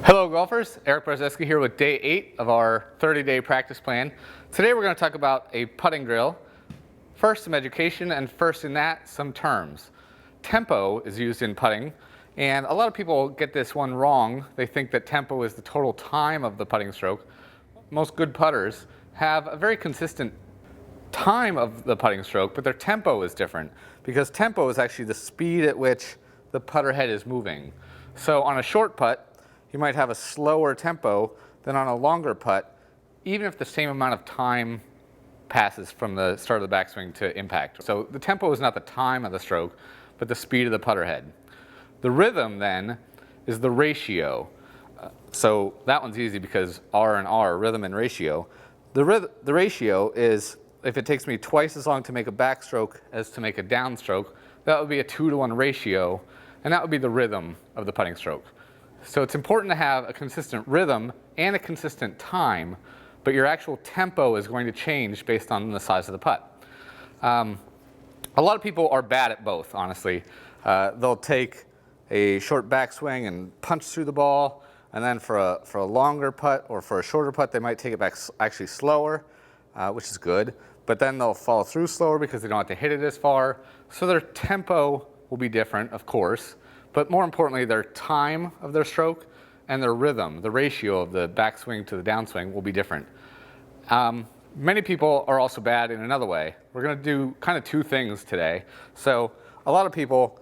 Hello golfers, Eric Brzezinski here with day 8 of our 30-day practice plan. Today we're going to talk about a putting drill. First some education, and first in that some terms. Tempo is used in putting, and a lot of people get this one wrong. They think that tempo is the total time of the putting stroke. Most good putters have a very consistent time of the putting stroke, but their tempo is different because tempo is actually the speed at which the putter head is moving. So on a short putt, you might have a slower tempo than on a longer putt, even if the same amount of time passes from the start of the backswing to impact. So the tempo is not the time of the stroke, but the speed of the putter head. The rhythm then is the ratio. So that one's easy because R and R, rhythm and ratio. The ratio is, if it takes me twice as long to make a backstroke as to make a downstroke, that would be a 2-to-1 ratio, and that would be the rhythm of the putting stroke. So it's important to have a consistent rhythm and a consistent time, but your actual tempo is going to change based on the size of the putt. A lot of people are bad at both, honestly. They'll take a short backswing and punch through the ball, and then for a longer putt or for a shorter putt, they might take it back actually slower, which is good, but then they'll follow through slower because they don't have to hit it as far. So their tempo will be different, of course. But more importantly, their time of their stroke and their rhythm, the ratio of the backswing to the downswing will be different. Many people are also bad in another way. We're going to do kind of two things today. So a lot of people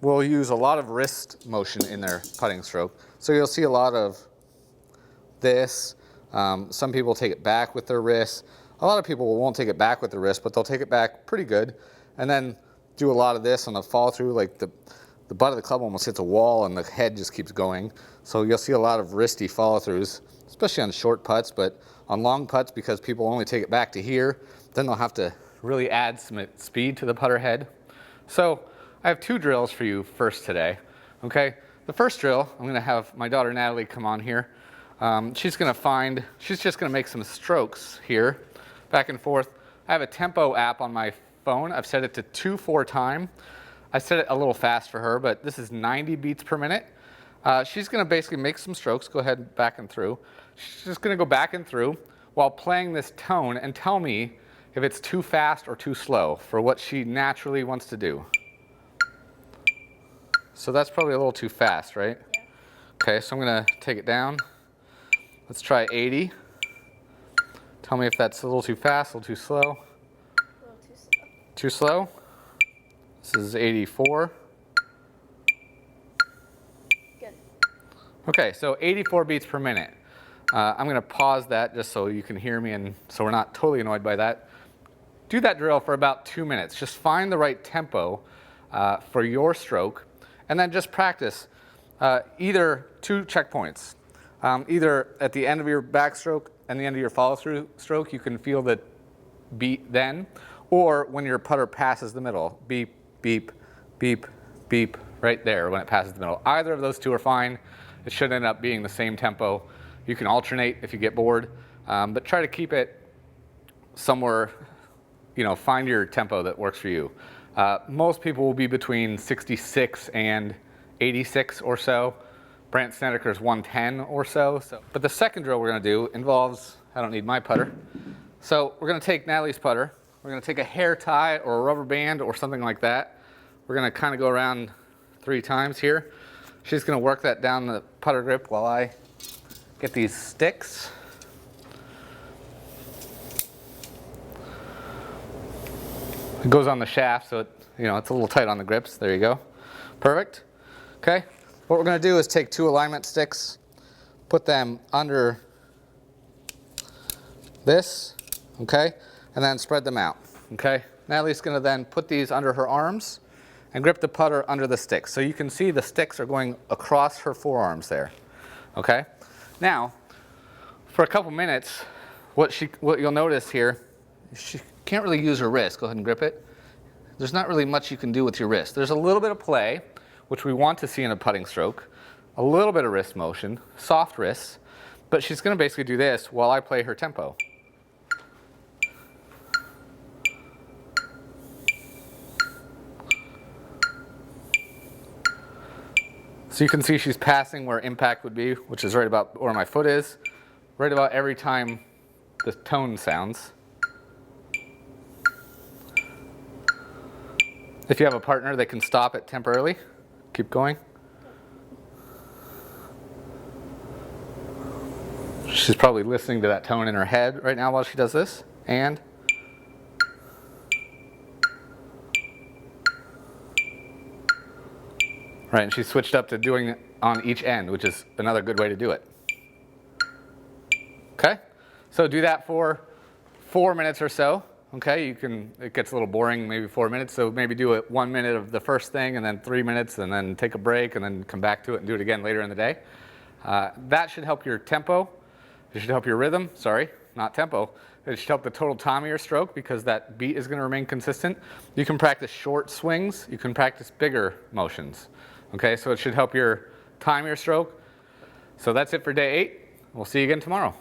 will use a lot of wrist motion in their putting stroke. So you'll see a lot of this. Some people take it back with their wrist. A lot of people won't take it back with their wrist, but they'll take it back pretty good. And then do a lot of this on the follow through, like the butt of the club almost hits a wall and the head just keeps going. So you'll see a lot of wristy follow-throughs, especially on short putts, but on long putts, because people only take it back to here, then they'll have to really add some speed to the putter head. So I have two drills for you first today, okay? The first drill, I'm gonna have my daughter Natalie come on here. She's just gonna make some strokes here, back and forth. I have a tempo app on my phone. I've set it to 2/4 time. I set it a little fast for her, but this is 90 beats per minute. She's going to basically make some strokes, go ahead and back and through. She's just going to go back and through while playing this tone and tell me if it's too fast or too slow for what she naturally wants to do. So that's probably a little too fast, right? Yeah. Okay, so I'm going to take it down. Let's try 80. Tell me if that's a little too fast, a little too slow. A little too slow. Too slow? This is 84. Good. Okay, so 84 beats per minute. I'm going to pause that just so you can hear me and so we're not totally annoyed by that. Do that drill for about 2 minutes. Just find the right tempo for your stroke, and then just practice either two checkpoints. Either at the end of your backstroke and the end of your follow-through stroke, you can feel the beat then, or when your putter passes the middle, beep, beep, beep, beep, right there when it passes the middle. Either of those two are fine. It should end up being the same tempo. You can alternate if you get bored, but try to keep it somewhere, find your tempo that works for you. Most people will be between 66 and 86 or so. Brandt Snedeker's 110 or so. But the second drill we're going to do involves, I don't need my putter. So we're going to take Natalie's putter. We're going to take a hair tie or a rubber band or something like that. We're going to kind of go around 3 times here. She's going to work that down the putter grip while I get these sticks. It goes on the shaft, so it's a little tight on the grips. There you go. Perfect. Okay. What we're going to do is take 2 alignment sticks, put them under this, okay, and then spread them out, okay? Natalie's going to then put these under her arms and grip the putter under the sticks. So you can see the sticks are going across her forearms there, okay? Now, for a couple minutes, what you'll notice here, she can't really use her wrist. Go ahead and grip it. There's not really much you can do with your wrist. There's a little bit of play, which we want to see in a putting stroke, a little bit of wrist motion, soft wrists, but she's going to basically do this while I play her tempo. So you can see she's passing where impact would be, which is right about where my foot is, right about every time the tone sounds. If you have a partner, they can stop it temporarily. Keep going. She's probably listening to that tone in her head right now while she does this. And right, and she switched up to doing it on each end, which is another good way to do it. Okay, so do that for 4 minutes or so. Okay, it gets a little boring, maybe 4 minutes, so maybe do it 1 minute of the first thing and then 3 minutes and then take a break and then come back to it and do it again later in the day. That should help your tempo. It should help your rhythm, sorry, not tempo. It should help the total time of your stroke because that beat is going to remain consistent. You can practice short swings. You can practice bigger motions. Okay, so it should help your time of your stroke. So that's it for day 8. We'll see you again tomorrow.